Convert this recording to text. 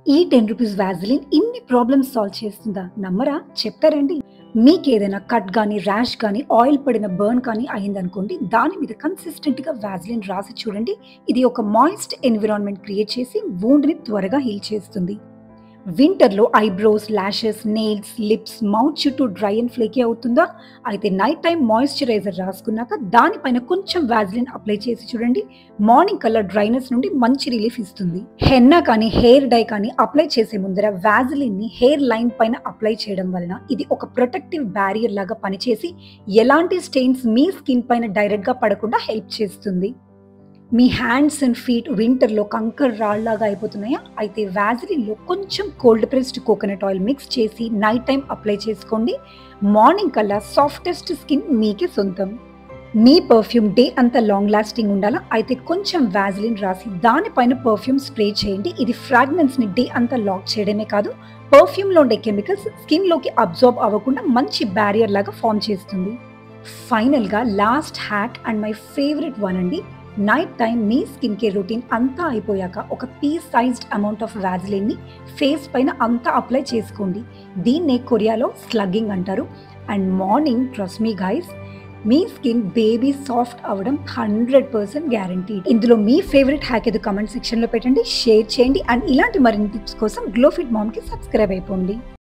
ఈ 10 రూపీస్ వాజిలిన్ ఇన్ని problems solve చేస్తుందా? నమ్మరా? చెప్తా రండి. మీకేదైనా కట్ గానీ, ర్యాష్ గానీ, ఆయిల్ పడిన బర్న్ కానీ అయిందనుకోండి, దాని మీద కన్సిస్టెంట్‌గా వాజిలిన్ రాసి చూడండి. ఇది ఒక మాయిస్ట్ ఎన్విరాన్మెంట్ క్రియేట్ చేసి వూండ్‌ని త్వరగా హీల్ చేస్తుంది. వింటర్‌లో eyebrows, lashes, nails, lips, mouth చుట్టూ డ్రై అండ్ ఫ్లేకీ అవుతుందా? అయితే నైట్ టైమ్ మాయిశ్చరైజర్ రాసుకున్నాక దానిపైన కొంచెం వాజిలిన్ అప్లై చేసి చూడండి. మార్నింగ్ కల్లా డ్రైనెస్ నుండి మంచి రిలీఫ్ ఇస్తుంది. హెన్నా కానీ, హెయిర్ డై కానీ అప్లై చేసే ముందర వాజిలిన్‌ని హెయిర్ లైన్ పైన అప్లై చేయడం వలన ఇది ఒక ప్రొటెక్టివ్ బ్యారియర్ లాగా పనిచేసి ఎలాంటి స్టెయిన్స్ మీ స్కిన్ పైన డైరెక్ట్‌గా పడకుండా హెల్ప్ చేస్తుంది. మీ హ్యాండ్స్ అండ్ ఫీట్ వింటర్‌లో కంకర్ రాళ్ళలాగా అయిపోతున్నాయా? అయితే వాజిలిన్‌లో కొంచెం cold pressed coconut oil mix చేసి నైట్ టైమ్ అప్లై చేసుకోండి. మార్నింగ్ కల్లా సాఫ్టెస్ట్ స్కిన్ మీకే సొంతం. మీ పర్ఫ్యూమ్ డే అంతా లాంగ్ లాస్టింగ్ ఉండాలా? అయితే కొంచెం వాజిలిన్ రాసి దానిపైన పర్ఫ్యూమ్ స్ప్రే చేయండి. ఇది ఫ్రాగ్రెన్స్‌ని డే అంతా లాక్ చేయడమే కాదు, పర్ఫ్యూమ్‌లో ఉండే కెమికల్స్ స్కిన్‌లోకి అబ్జార్బ్ అవ్వకుండా మంచి బ్యారియర్ లాగా ఫార్మ్ చేస్తుంది. ఫైనల్‌గా last hack and my favourite one అండి. నైట్ టైమ్ మీ స్కిన్ కేర్ రొటీన్ అంతా అయిపోయాక ఒక పీ సైజ్డ్ అమౌంట్ ఆఫ్ వాజిలిన్ని ఫేస్ పైన అంతా అప్లై చేసుకోండి. దీన్నే కొరియాలో స్లగ్గింగ్ అంటారు. And morning trust me guys, మీ స్కిన్ బేబీ సాఫ్ట్ అవ్వడం 100% గ్యారంటీ. ఇందులో మీ ఫేవరెట్ హ్యాక్ ఏదో కమెంట్ సెక్షన్లో పెట్టండి, షేర్ చేయండి. అండ్ ఇలాంటి మరిన్ని టిప్స్ కోసం గ్లో ఫిట్ మామ్కి సబ్స్క్రైబ్ అయిపోండి.